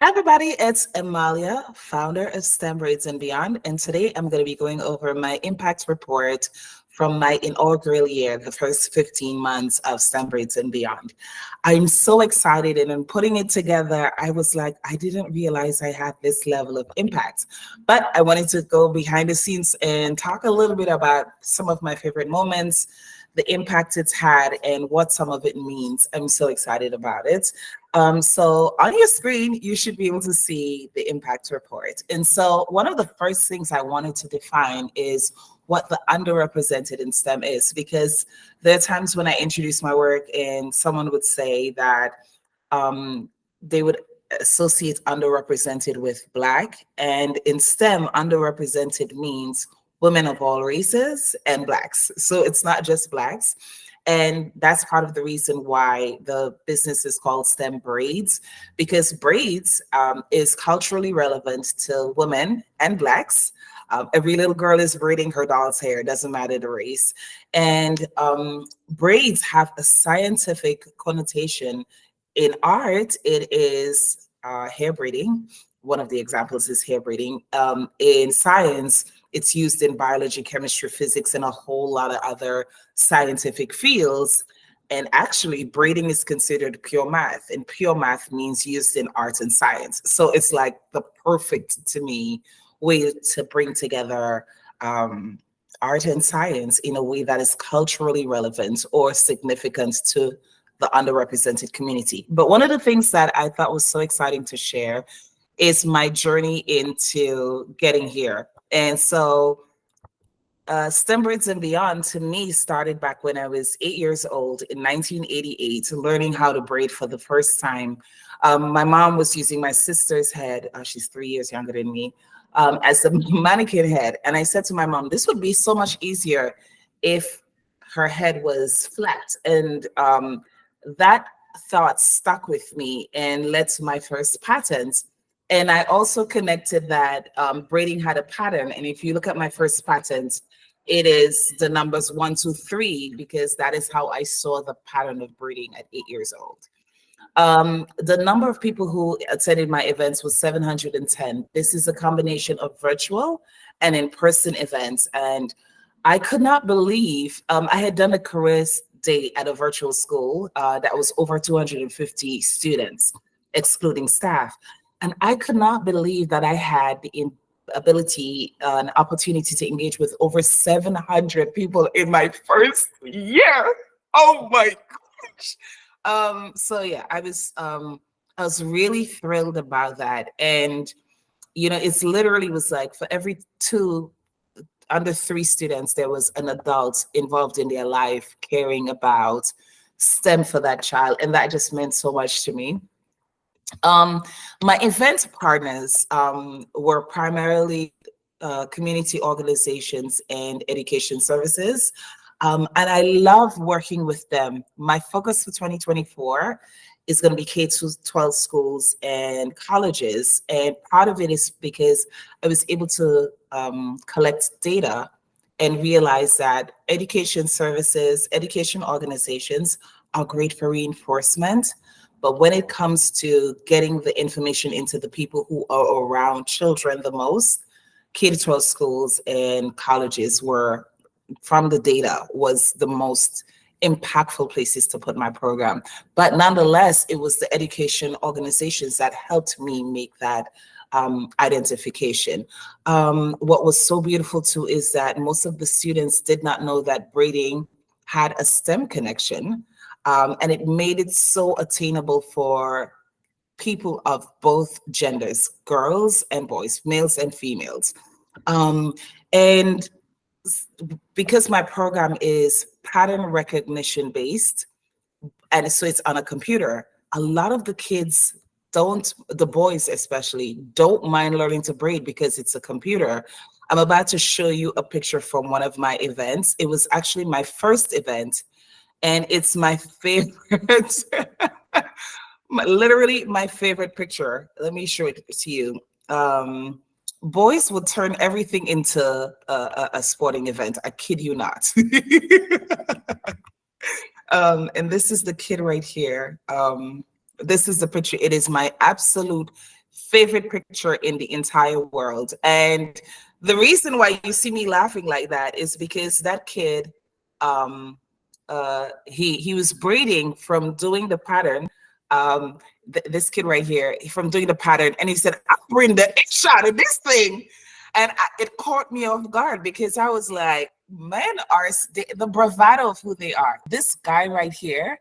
Hi, everybody. It's Amalia, founder of S.T.E.M Braids and Beyond. And today I'm going to be going over my impact report from my inaugural year, the first 15 months of S.T.E.M Braids and Beyond. I'm so excited. And in putting it together, I was like, I didn't realize I had this level of impact. But I wanted to go behind the scenes and talk a little bit about some of my favorite moments, the impact it's had, and what some of it means. I'm so excited about it. So on your screen, you should be able to see the impact report. And so one of the first things I wanted to define is what the underrepresented in STEM is, because there are times when I introduce my work and someone would say that they would associate underrepresented with Black. And in STEM, underrepresented means women of all races and Blacks. So it's not just Blacks. And that's part of the reason why the business is called S.T.E.M Braids, because braids is culturally relevant to women and Blacks. Every little girl is braiding her doll's hair, doesn't matter the race. And braids have a scientific connotation. In art, it is hair braiding. One of the examples is hair braiding. In science, it's used in biology, chemistry, physics, and a whole lot of other scientific fields. And actually, braiding is considered pure math, and pure math means used in art and science. So it's like the perfect, to me, way to bring together art and science in a way that is culturally relevant or significant to the underrepresented community. But one of the things that I thought was so exciting to share is my journey into getting here. And so S.T.E.M Braids and Beyond to me started back when I was 8 years old in 1988, learning how to braid for the first time. My mom was using my sister's head, she's 3 years younger than me, as the mannequin head. And I said to my mom, this would be so much easier if her head was flat. And that thought stuck with me and led to my first patent. And I also connected that braiding had a pattern. And if you look at my first patent, it is the numbers 1, 2, 3, because that is how I saw the pattern of braiding at 8 years old. The number of people who attended my events was 710. This is a combination of virtual and in-person events. And I could not believe, I had done a careers day at a virtual school that was over 250 students, excluding staff. And I could not believe that I had the ability, an opportunity to engage with over 700 people in my first year. Oh my gosh. So yeah, I was really thrilled about that. And, it's literally was like for every two under 3 students, there was an adult involved in their life caring about STEM for that child. And that just meant so much to me. My event partners were primarily community organizations and education services. And I love working with them. My focus for 2024 is going to be K-12 schools and colleges. And part of it is because I was able to collect data and realize that education services, education organizations are great for reinforcement. But when it comes to getting the information into the people who are around children the most, K-12 schools and colleges were, from the data, was the most impactful places to put my program. But nonetheless, it was the education organizations that helped me make that identification. What was so beautiful too is that most of the students did not know that braiding had a STEM connection. And it made it so attainable for people of both genders, girls and boys, males and females. And because my program is pattern recognition based, and so it's on a computer, a lot of the kids the boys especially, don't mind learning to braid because it's a computer. I'm about to show you a picture from one of my events. It was actually my first event. And it's my favorite, literally my favorite picture. Let me show it to you. Boys would turn everything into a sporting event. I kid you not. And this is the kid right here. This is the picture. It is my absolute favorite picture in the entire world. And the reason why you see me laughing like that is because that kid, um, he was braiding from doing the pattern. This kid right here, from doing the pattern, and he said, "I'm bringing the shot of this thing," and it caught me off guard because I was like, "Men are the bravado of who they are." This guy right here,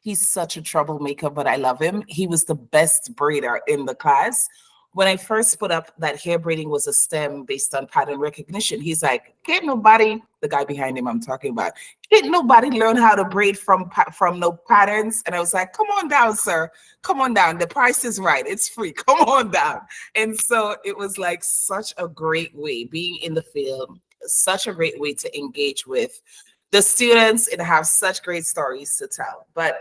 he's such a troublemaker, but I love him. He was the best braider in the class. When I first put up that hair braiding was a STEM based on pattern recognition, he's like, can't nobody, the guy behind him I'm talking about, can't nobody learn how to braid from no patterns? And I was like, come on down, sir. Come on down. The price is right. It's free. Come on down. And so it was like such a great way, being in the field, such a great way to engage with the students and have such great stories to tell. But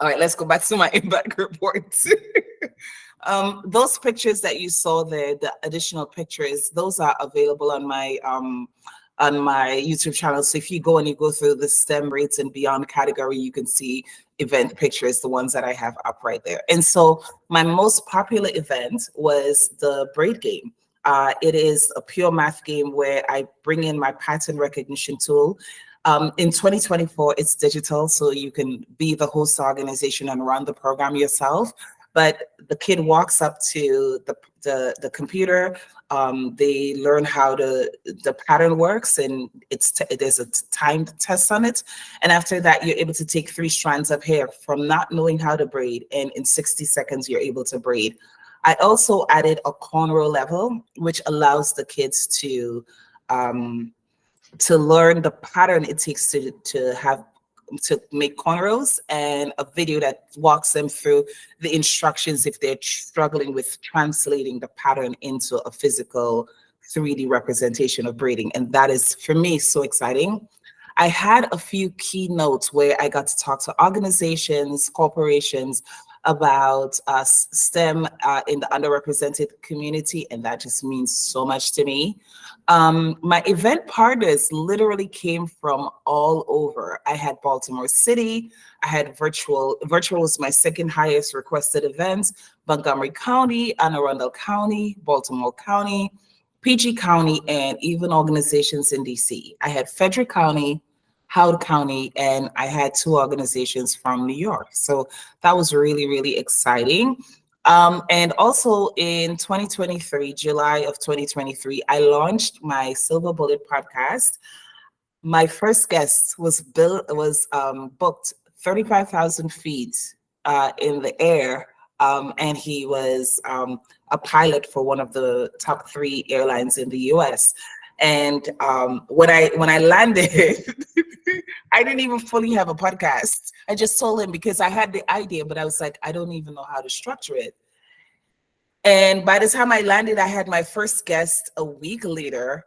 all right, let's go back to my impact report. Those pictures that you saw there, the additional pictures, those are available on my YouTube channel. So if you go and you go through the STEM Braids and Beyond category, you can see event pictures, the ones that I have up right there. And so my most popular event was the braid game. It is a pure math game where I bring in my pattern recognition tool. In 2024, it's digital, so you can be the host organization and run the program yourself. But the kid walks up to the computer. They learn how the pattern works, and there's a timed test on it. And after that, you're able to take 3 strands of hair from not knowing how to braid, and in 60 seconds, you're able to braid. I also added a cornrow level, which allows the kids to learn the pattern it takes to make cornrows, and a video that walks them through the instructions if they're struggling with translating the pattern into a physical 3D representation of braiding. And that is, for me, so exciting. I had a few keynotes where I got to talk to organizations, corporations about STEM in the underrepresented community, and that just means so much to me. My event partners literally came from all over. I had Baltimore City, I had virtual was my second highest requested events, Montgomery County, Anne Arundel County, Baltimore County, PG County, and even organizations in DC. I had Frederick County, Howard County, and I had 2 organizations from New York. So that was really, really exciting. And also in 2023, July of 2023, I launched my Silver Bullet podcast. My first guest was booked 35,000 feet in the air, and he was a pilot for one of the top 3 airlines in the U.S. And when I landed, I didn't even fully have a podcast. I just told him because I had the idea, but I was like, I don't even know how to structure it. And by the time I landed, I had my first guest a week later.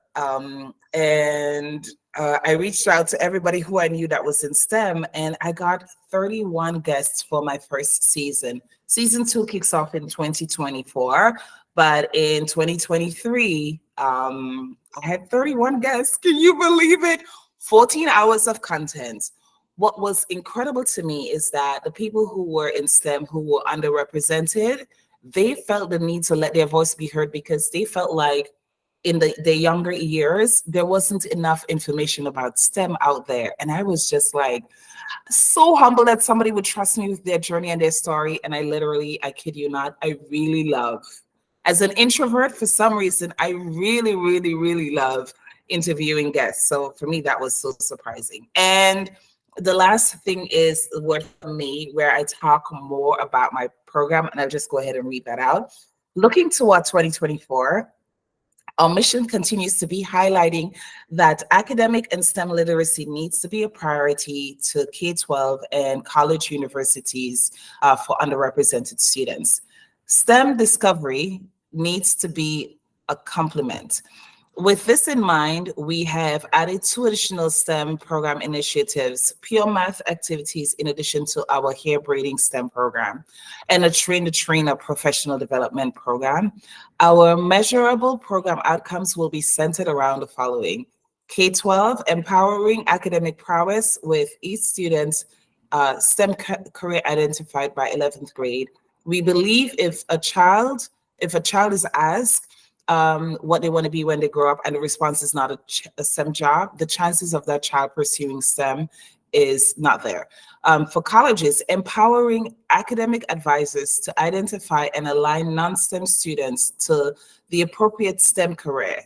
And I reached out to everybody who I knew that was in STEM, and I got 31 guests for my first season. Season 2 kicks off in 2024, but in 2023, I had 31 guests. Can you believe it? 14 hours of content. What was incredible to me is that the people who were in STEM, who were underrepresented, they felt the need to let their voice be heard because they felt like in their younger years, there wasn't enough information about STEM out there. And I was just like, so humbled that somebody would trust me with their journey and their story. And I kid you not, I really love, as an introvert, for some reason, I really, really, really love interviewing guests. So for me, that was so surprising. And the last thing is the word from me, where I talk more about my program, and I'll just go ahead and read that out. Looking toward 2024, our mission continues to be highlighting that academic and STEM literacy needs to be a priority to K-12 and college universities for underrepresented students. STEM discovery needs to be a complement. With this in mind, we have added 2 additional STEM program initiatives, pure math activities, in addition to our hair braiding STEM program, and a train-the-trainer professional development program. Our measurable program outcomes will be centered around the following: K-12, empowering academic prowess with each student STEM career identified by 11th grade. We believe if a child is asked what they want to be when they grow up, and the response is not a STEM job, the chances of that child pursuing STEM is not there. For colleges, empowering academic advisors to identify and align non-STEM students to the appropriate STEM career.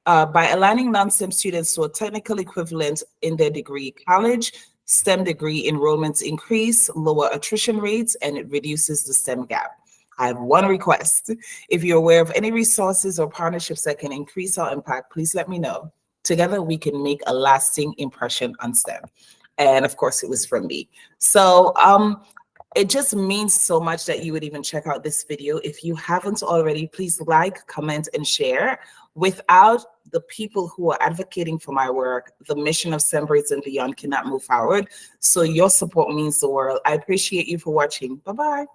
By aligning non-STEM students to a technical equivalent in their degree, college STEM degree enrollments increase, lower attrition rates, and it reduces the STEM gap. I have one request. If you're aware of any resources or partnerships that can increase our impact, please let me know. Together, we can make a lasting impression on STEM. And of course, it was from me. So it just means so much that you would even check out this video. If you haven't already, please like, comment, and share. Without the people who are advocating for my work, the mission of STEM Braids and Beyond cannot move forward. So your support means the world. I appreciate you for watching. Bye-bye.